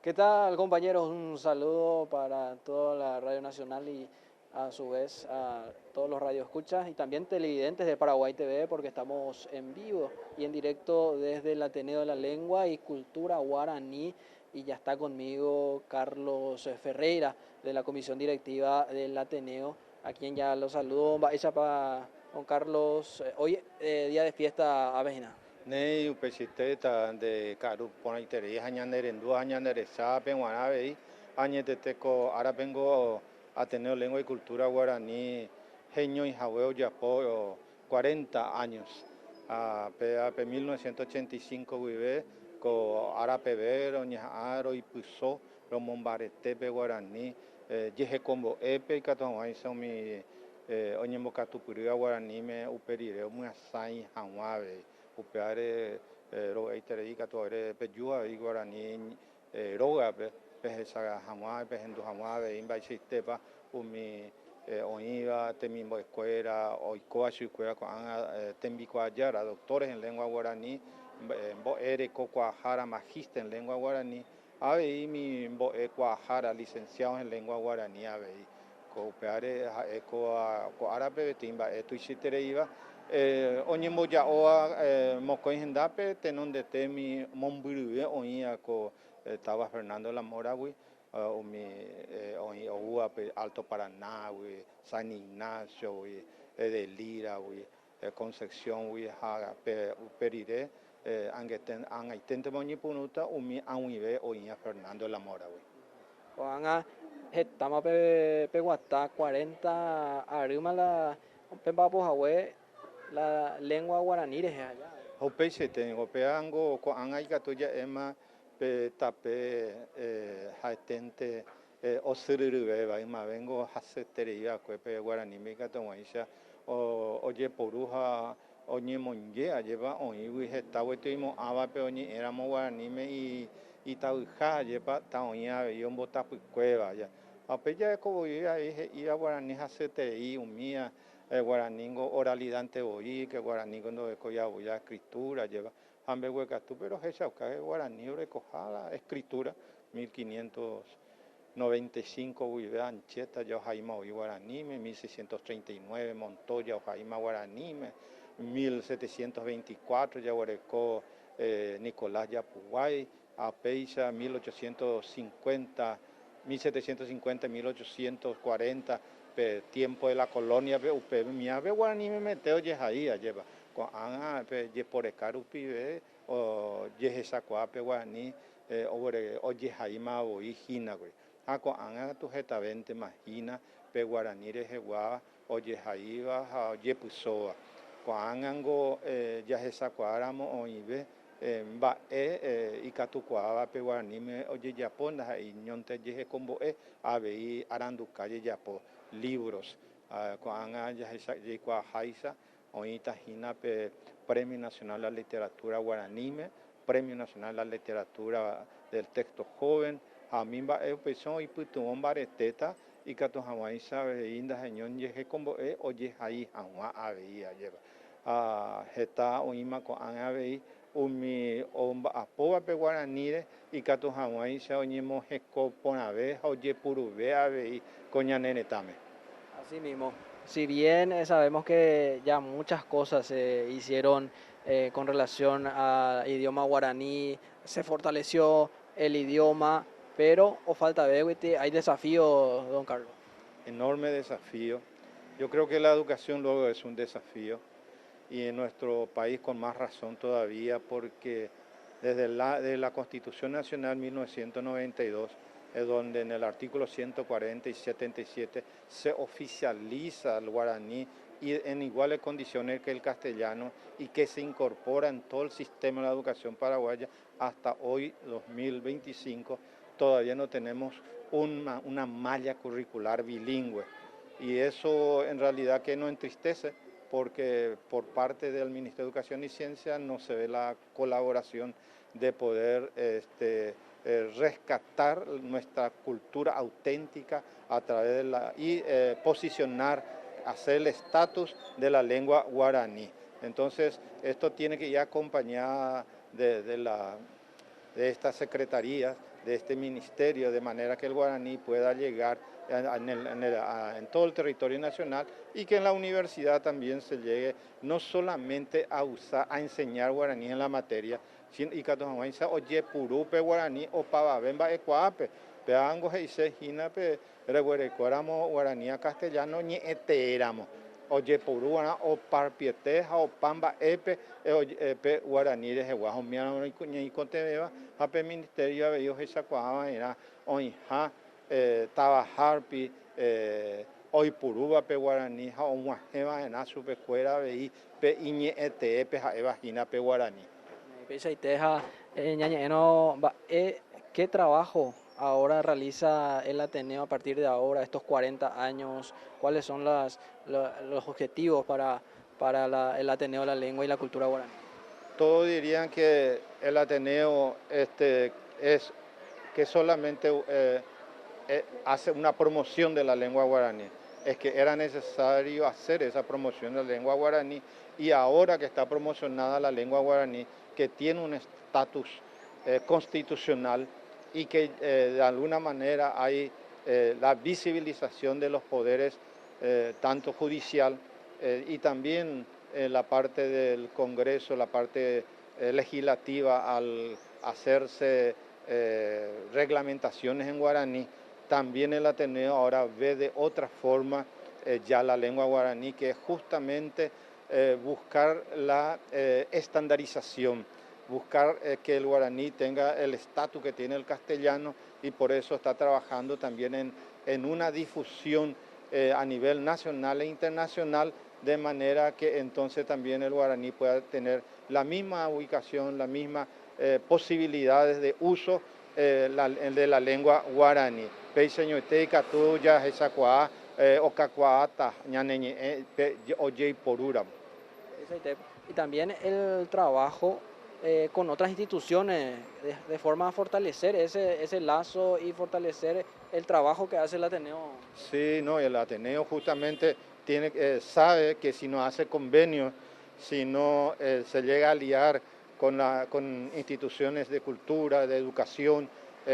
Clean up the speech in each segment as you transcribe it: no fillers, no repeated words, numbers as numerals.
¿Qué tal, compañeros? Un saludo para toda la Radio Nacional y a su vez a todos los radioescuchas y también televidentes de Paraguay TV porque estamos en vivo y en directo desde el Ateneo de la Lengua y Cultura Guaraní y ya está conmigo Carlos Ferreira de la Comisión Directiva del Ateneo, a quien ya lo saludo. Hecha para don Carlos, hoy día de fiesta avejena. Nei upechiteta de karu ponaiteri hañanerendu hañaneresa penguanabe añeteteko ahora vengo Ateneo Lengua y Cultura Guaraní Genio y Jaweo Yapo 40 años pe 1985 vive co arape vero ñaaro y puso romombarete pe Guaraní yeje combo epe katonwai somi oñemokatupurua Guaraní me uperire muasai hanwabe upeare roga iterei katuare pejua i Guaraní roga pehesa hamwa pehendu hamwa imba sistepa umi oiva temimbo escuela oikoa escuela con tembikua yara doctores en lengua guaraní mbo ere cocuajara magíster en lengua guaraní avei mi mbo ecuajara licenciados en lengua guaraní avei copeare co árabe timba etuisitereiva oñemboya'oa mokõi hendápe tenonde temi mombyryve oĩa ko estaba Fernando La Moragui umi oúape Alto Paraná San Ignacio de Lira Concepción pe uperire angaitente moñipunuta umi aguive oĩa Fernando La Moragui. Juan estamos peguata 40 arima la pempapo la lengua guaraní de allá. Hopeixe tengo peango ko angai katuya ema pe tape haetente osiriruve va ima vengo haseteria pe guaraní me katonwaisha oye poruja oñemonye lleva oiwi hetawe tuimo ava pe oñi éramos guaraní me y tauja lleva taoña yombo tapucueva ya apeya ko iba guaraní hasetei umia guaraningo oralidad hoy que guaraningo no ya escritura lleva ambehuecatú pero hechauca guaraní recojada escritura 1595 vive ancheta ya jaima hoy guaraní 1639 Montoya jaima guaraní 1724 ya guarecó Nicolás Yapuguay Apeixa 1850 1750 1840 tiempo de la colonia miave guaraní me meteo yehaía lleva con ye por ecarupi o yehesacuape guaraní o yehaima boijina güey con tu jetavente majina pe guaraní rejegua o yehaiva o yepusoa con ango yahesacuáramo oive mba'e ikatukuáva pe guaraní me ojejapo iñonte yehe kombo'e avei aranduka jejapo libros ko'ág̃a jaikuaaháicha oĩtahína pe Premio Nacional de la Literatura Guaraníme, Premio Nacional de la Literatura del Texto Joven, ami mba'e upeicha oipytyvõ mbaretéta ikatu hag̃uáicha avei ndaheño jehe kombo'e ojehai hag̃ua avei ajéva heta oĩma ko'ág̃a avei umi omba'apóva pe guaraníre ikatu hag̃uáicha oñemoheko porãve ha ojepuruve avei ko ñane retãme. Así mismo, si bien sabemos que ya muchas cosas se hicieron con relación al idioma guaraní, se fortaleció el idioma, pero o falta ver, hay desafíos, don Carlos. Enorme desafío. Yo creo que la educación luego es un desafío y en nuestro país con más razón todavía porque desde la Constitución Nacional 1992 es donde en el artículo 140 y 77 se oficializa el guaraní y en iguales condiciones que el castellano y que se incorpora en todo el sistema de la educación paraguaya hasta hoy 2025 todavía no tenemos una malla curricular bilingüe y eso en realidad que nos entristece porque por parte del Ministerio de Educación y Ciencia no se ve la colaboración de poder rescatar nuestra cultura auténtica a través de posicionar, hacer el estatus de la lengua guaraní. Entonces, esto tiene que ir acompañado de estas secretarías, de este ministerio, de manera que el guaraní pueda llegar en todo el territorio nacional y que en la universidad también se llegue no solamente a enseñar guaraní en la materia, sino y que oye purupe guaraní o pavabemba ecuape, peango heise hinape reguerecuáramos guaraní a castellano ni eteéramos. Oye puruana o parpieteja o pamba epe pe guaraní de jeguajo miano y contebeba ape ministerio de ellos esa cuava era oinja tabajarpi oipuruba pe guaraní ja omuajeva en su pecuera veí pe iñe ete pe ja evagina pe guaraní. Pechaiteja, ñañeno, ¿qué trabajo ahora realiza el Ateneo a partir de ahora, estos 40 años? ¿Cuáles son los objetivos para el Ateneo de la Lengua y la Cultura Guaraní? Todos dirían que el Ateneo es que solamente hace una promoción de la lengua guaraní. Es que era necesario hacer esa promoción de la lengua guaraní y ahora que está promocionada la lengua guaraní, que tiene un estatus constitucional y que de alguna manera hay la visibilización de los poderes, tanto judicial y también la parte del Congreso, la parte legislativa al hacerse reglamentaciones en guaraní. También el Ateneo ahora ve de otra forma ya la lengua guaraní, que es justamente buscar la estandarización, buscar que el guaraní tenga el estatus que tiene el castellano y por eso está trabajando también en una difusión a nivel nacional e internacional, de manera que entonces también el guaraní pueda tener la misma ubicación, las mismas posibilidades de uso de la lengua guaraní. Peiseñote catuya esa cuá ocacuata ñaneñe oye porura. Y también el trabajo con otras instituciones de forma a fortalecer ese lazo y fortalecer el trabajo que hace el Ateneo. Sí, no, el Ateneo justamente sabe que si no hace convenios, si no se llega a liar con instituciones de cultura, de educación,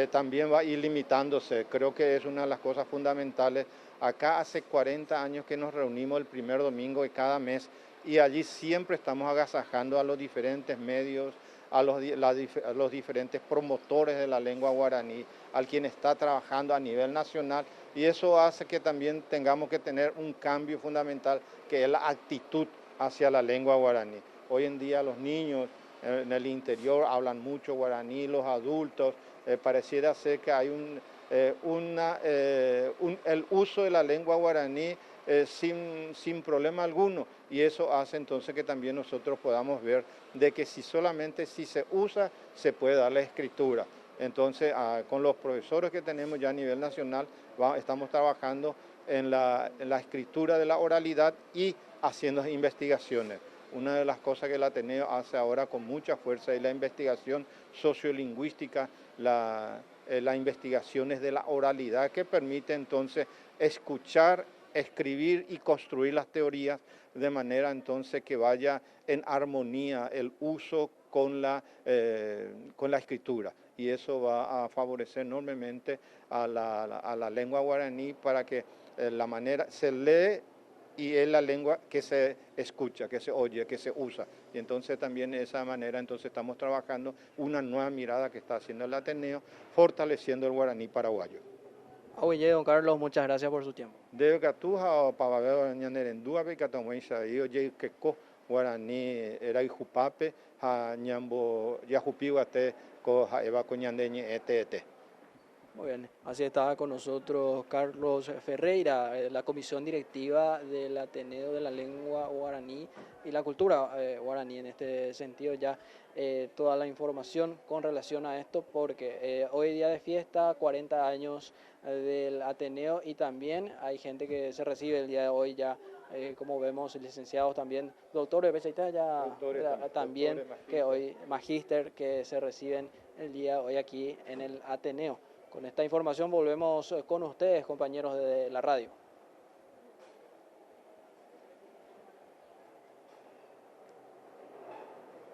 también va a ir limitándose. Creo que es una de las cosas fundamentales. Acá hace 40 años que nos reunimos el primer domingo de cada mes y allí siempre estamos agasajando a los diferentes medios, a los diferentes promotores de la lengua guaraní, al quien está trabajando a nivel nacional, y eso hace que también tengamos que tener un cambio fundamental, que es la actitud hacia la lengua guaraní. Hoy en día los niños en el interior hablan mucho guaraní, los adultos, pareciera ser que hay el uso de la lengua guaraní sin problema alguno, y eso hace entonces que también nosotros podamos ver de que solamente si se usa se puede dar la escritura. Entonces con los profesores que tenemos ya a nivel nacional estamos trabajando en la escritura de la oralidad y haciendo investigaciones. Una de las cosas que el Ateneo hace ahora con mucha fuerza es la investigación sociolingüística, las investigaciones de la oralidad, que permite entonces escuchar, escribir y construir las teorías de manera entonces que vaya en armonía el uso con la escritura. Y eso va a favorecer enormemente a la lengua guaraní para que la manera se lee y es la lengua que se escucha, que se oye, que se usa. Y entonces también de esa manera entonces estamos trabajando una nueva mirada que está haciendo el Ateneo, fortaleciendo el guaraní paraguayo. Oye, don Carlos, muchas gracias por su tiempo. De Gatuja o Pavaveo ñanerendúa pe catamuisa y oye queco guaraní era ijupape ha ñambo yajupiwate co eva coñandeñe ete. Muy bien, así estaba con nosotros Carlos Ferreira, la comisión directiva del Ateneo de la Lengua Guaraní y la Cultura Guaraní. En este sentido ya toda la información con relación a esto, porque hoy día de fiesta, 40 años del Ateneo, y también hay gente que se recibe el día de hoy ya, como vemos, licenciados también, doctores, también doctores, que hoy magíster que se reciben el día de hoy aquí en el Ateneo. Con esta información volvemos con ustedes, compañeros de la radio.